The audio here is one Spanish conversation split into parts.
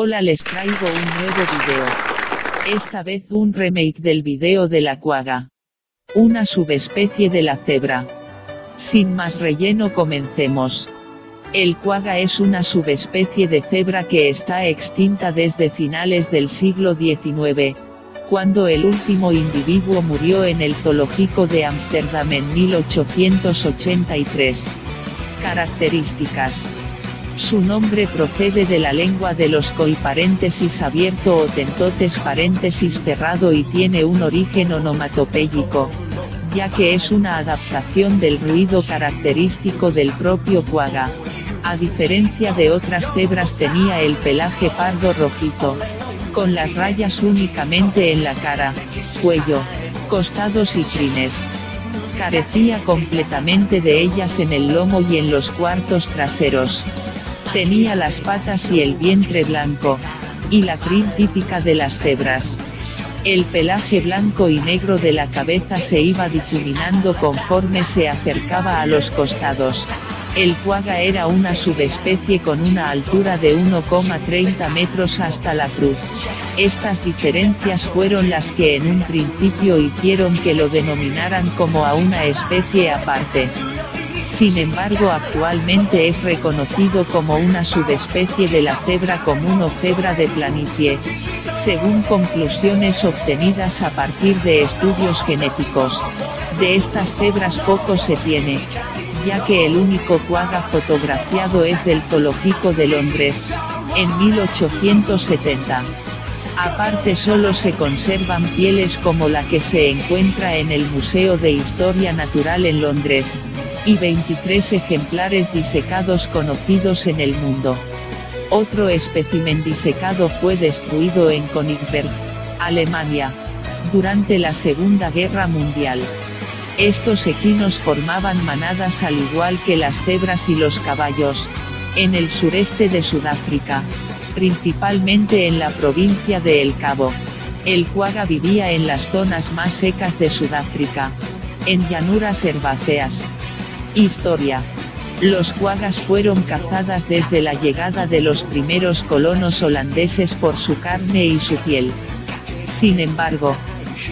Hola, les traigo un nuevo video. Esta vez un remake del video de la quagga. Una subespecie de la cebra. Sin más relleno, comencemos. El quagga es una subespecie de cebra que está extinta desde finales del siglo XIX, cuando el último individuo murió en el zoológico de Ámsterdam en 1883. Características. Su nombre procede de la lengua de los koi paréntesis abierto o tentotes paréntesis cerrado y tiene un origen onomatopéyico, ya que es una adaptación del ruido característico del propio quagga. A diferencia de otras cebras, tenía el pelaje pardo rojizo, con las rayas únicamente en la cara, cuello, costados y crines. Carecía completamente de ellas en el lomo y en los cuartos traseros. Tenía las patas y el vientre blanco, y la crin típica de las cebras. El pelaje blanco y negro de la cabeza se iba difuminando conforme se acercaba a los costados. El quagga era una subespecie con una altura de 1,30 metros hasta la cruz. Estas diferencias fueron las que en un principio hicieron que lo denominaran como a una especie aparte. Sin embargo, actualmente es reconocido como una subespecie de la cebra común o cebra de planicie, según conclusiones obtenidas a partir de estudios genéticos. De estas cebras poco se tiene, ya que el único quagga fotografiado es del Zoológico de Londres, en 1870. Aparte, solo se conservan pieles como la que se encuentra en el Museo de Historia Natural en Londres, y 23 ejemplares disecados conocidos en el mundo. Otro espécimen disecado fue destruido en Königsberg, Alemania, durante la Segunda Guerra Mundial. Estos equinos formaban manadas al igual que las cebras y los caballos, en el sureste de Sudáfrica, principalmente en la provincia de El Cabo. El quagga vivía en las zonas más secas de Sudáfrica, en llanuras herbáceas. Historia. Los quaggas fueron cazadas desde la llegada de los primeros colonos holandeses por su carne y su piel. Sin embargo,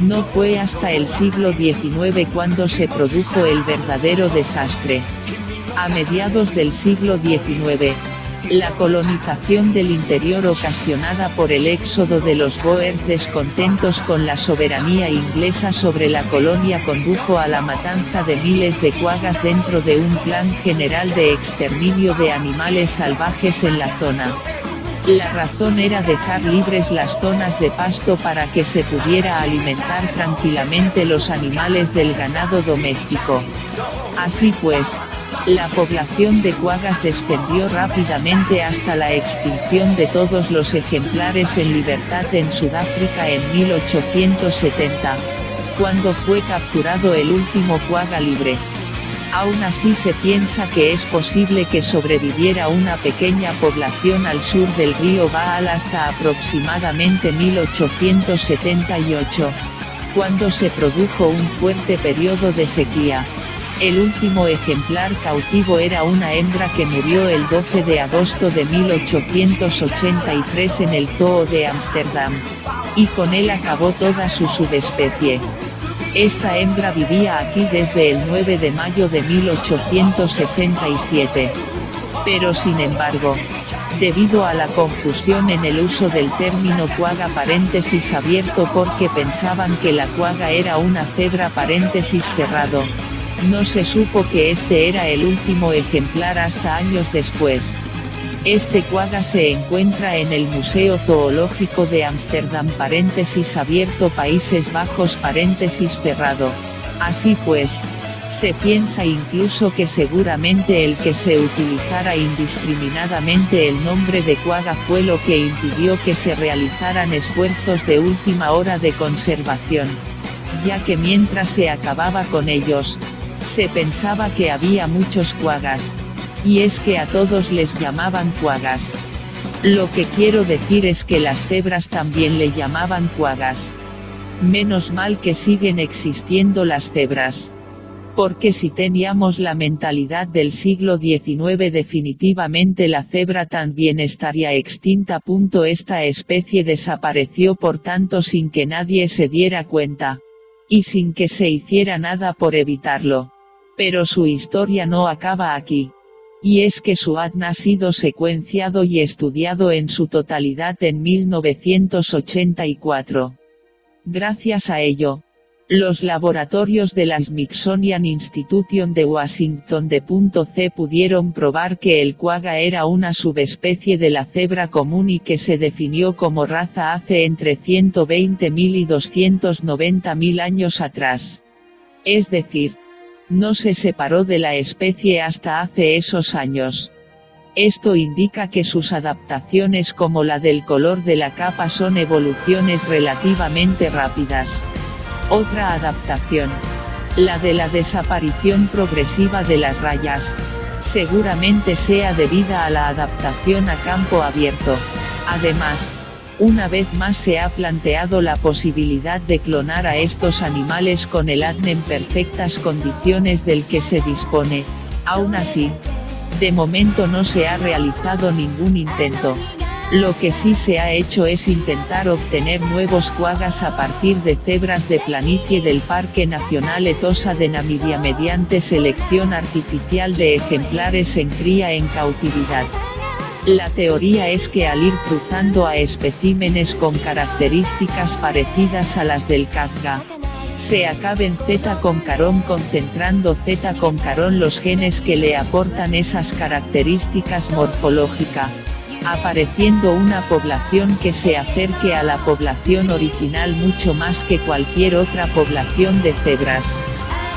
no fue hasta el siglo XIX cuando se produjo el verdadero desastre. A mediados del siglo XIX, la colonización del interior ocasionada por el éxodo de los boers descontentos con la soberanía inglesa sobre la colonia condujo a la matanza de miles de quaggas dentro de un plan general de exterminio de animales salvajes en la zona. La razón era dejar libres las zonas de pasto para que se pudiera alimentar tranquilamente los animales del ganado doméstico. Así pues, la población de quaggas descendió rápidamente hasta la extinción de todos los ejemplares en libertad en Sudáfrica en 1870, cuando fue capturado el último quagga libre. Aún así, se piensa que es posible que sobreviviera una pequeña población al sur del río Vaal hasta aproximadamente 1878, cuando se produjo un fuerte periodo de sequía. El último ejemplar cautivo era una hembra que murió el 12 de agosto de 1883 en el Zoo de Ámsterdam, y con él acabó toda su subespecie. Esta hembra vivía aquí desde el 9 de mayo de 1867. Pero sin embargo, debido a la confusión en el uso del término quagga paréntesis abierto porque pensaban que la quagga era una cebra paréntesis cerrado, no se supo que este era el último ejemplar hasta años después. Este quagga se encuentra en el Museo Zoológico de Ámsterdam paréntesis abierto Países Bajos paréntesis cerrado. Así pues, se piensa incluso que seguramente el que se utilizara indiscriminadamente el nombre de quagga fue lo que impidió que se realizaran esfuerzos de última hora de conservación, ya que mientras se acababa con ellos, se pensaba que había muchos quaggas, y es que a todos les llamaban quaggas. Lo que quiero decir es que las cebras también le llamaban quaggas. Menos mal que siguen existiendo las cebras. Porque si teníamos la mentalidad del siglo XIX, definitivamente la cebra también estaría extinta. Esta especie desapareció por tanto sin que nadie se diera cuenta. Y sin que se hiciera nada por evitarlo. Pero su historia no acaba aquí. Y es que su ADN ha sido secuenciado y estudiado en su totalidad en 1984. Gracias a ello, los laboratorios de la Smithsonian Institution de Washington D.C. pudieron probar que el quagga era una subespecie de la cebra común y que se definió como raza hace entre 120.000 y 290.000 años atrás. Es decir, no se separó de la especie hasta hace esos años. Esto indica que sus adaptaciones, como la del color de la capa, son evoluciones relativamente rápidas. Otra adaptación, la de la desaparición progresiva de las rayas, seguramente sea debida a la adaptación a campo abierto. Además, una vez más se ha planteado la posibilidad de clonar a estos animales con el ADN en perfectas condiciones del que se dispone. Aún así, de momento no se ha realizado ningún intento. Lo que sí se ha hecho es intentar obtener nuevos quaggas a partir de cebras de planicie del Parque Nacional Etosa de Namibia mediante selección artificial de ejemplares en cría en cautividad. La teoría es que al ir cruzando a especímenes con características parecidas a las del quagga, se acaben Z con carón concentrando Z con carón los genes que le aportan esas características morfológicas, apareciendo una población que se acerque a la población original mucho más que cualquier otra población de cebras.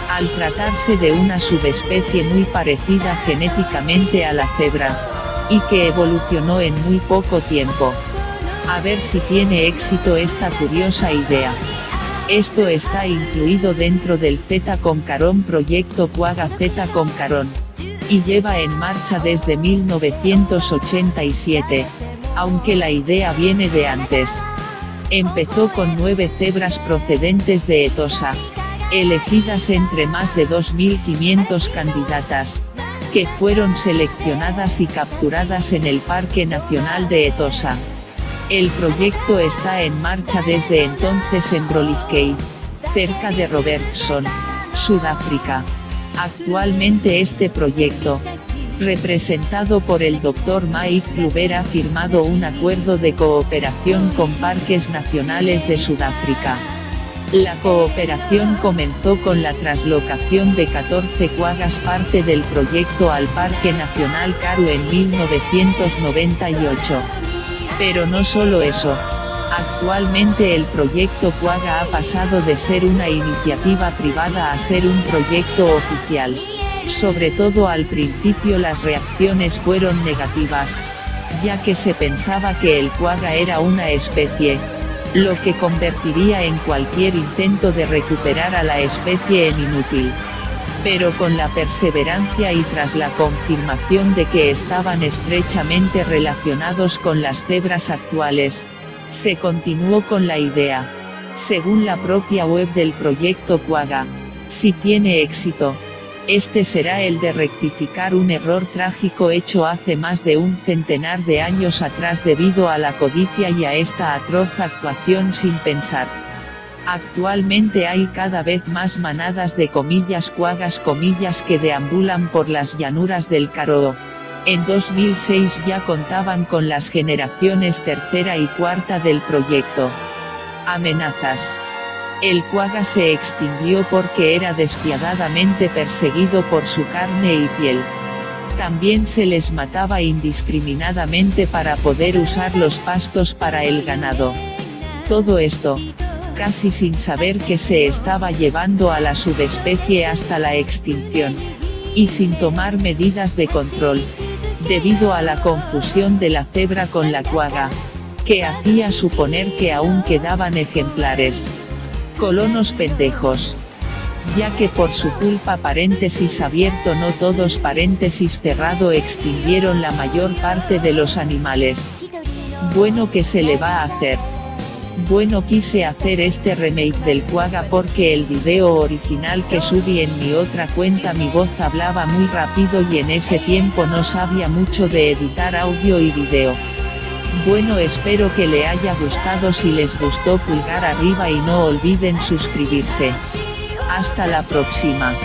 Al tratarse de una subespecie muy parecida genéticamente a la cebra, y que evolucionó en muy poco tiempo. A ver si tiene éxito esta curiosa idea. Esto está incluido dentro del Z con carón proyecto Quagga Z con carón, y lleva en marcha desde 1987, aunque la idea viene de antes. Empezó con 9 cebras procedentes de Etosa, elegidas entre más de 2.500 candidatas, que fueron seleccionadas y capturadas en el Parque Nacional de Etosa. El proyecto está en marcha desde entonces en Broliskei, cerca de Robertson, Sudáfrica. Actualmente este proyecto, representado por el Dr. Mike Kluber, ha firmado un acuerdo de cooperación con Parques Nacionales de Sudáfrica. La cooperación comenzó con la traslocación de 14 quaggas parte del proyecto al Parque Nacional Karoo en 1998. Pero no solo eso. Actualmente el proyecto Quagga ha pasado de ser una iniciativa privada a ser un proyecto oficial. Sobre todo al principio las reacciones fueron negativas, ya que se pensaba que el quagga era una especie, lo que convertiría en cualquier intento de recuperar a la especie en inútil. Pero con la perseverancia y tras la confirmación de que estaban estrechamente relacionados con las cebras actuales, se continuó con la idea. Según la propia web del proyecto Quagga, si tiene éxito, este será el de rectificar un error trágico hecho hace más de un centenar de años atrás debido a la codicia y a esta atroz actuación sin pensar. Actualmente hay cada vez más manadas de quaggas que deambulan por las llanuras del Karoo. En 2006 ya contaban con las generaciones tercera y cuarta del proyecto. Amenazas. El quagga se extinguió porque era despiadadamente perseguido por su carne y piel. También se les mataba indiscriminadamente para poder usar los pastos para el ganado. Todo esto, casi sin saber que se estaba llevando a la subespecie hasta la extinción, y sin tomar medidas de control, debido a la confusión de la cebra con la quagga, que hacía suponer que aún quedaban ejemplares. Colonos pendejos. Ya que por su culpa paréntesis abierto no todos paréntesis cerrado extinguieron la mayor parte de los animales. Bueno, ¿qué se le va a hacer? Bueno, quise hacer este remake del Quagga porque el video original que subí en mi otra cuenta mi voz hablaba muy rápido y en ese tiempo no sabía mucho de editar audio y video. Bueno, espero que le haya gustado. Si les gustó, pulgar arriba y no olviden suscribirse. Hasta la próxima.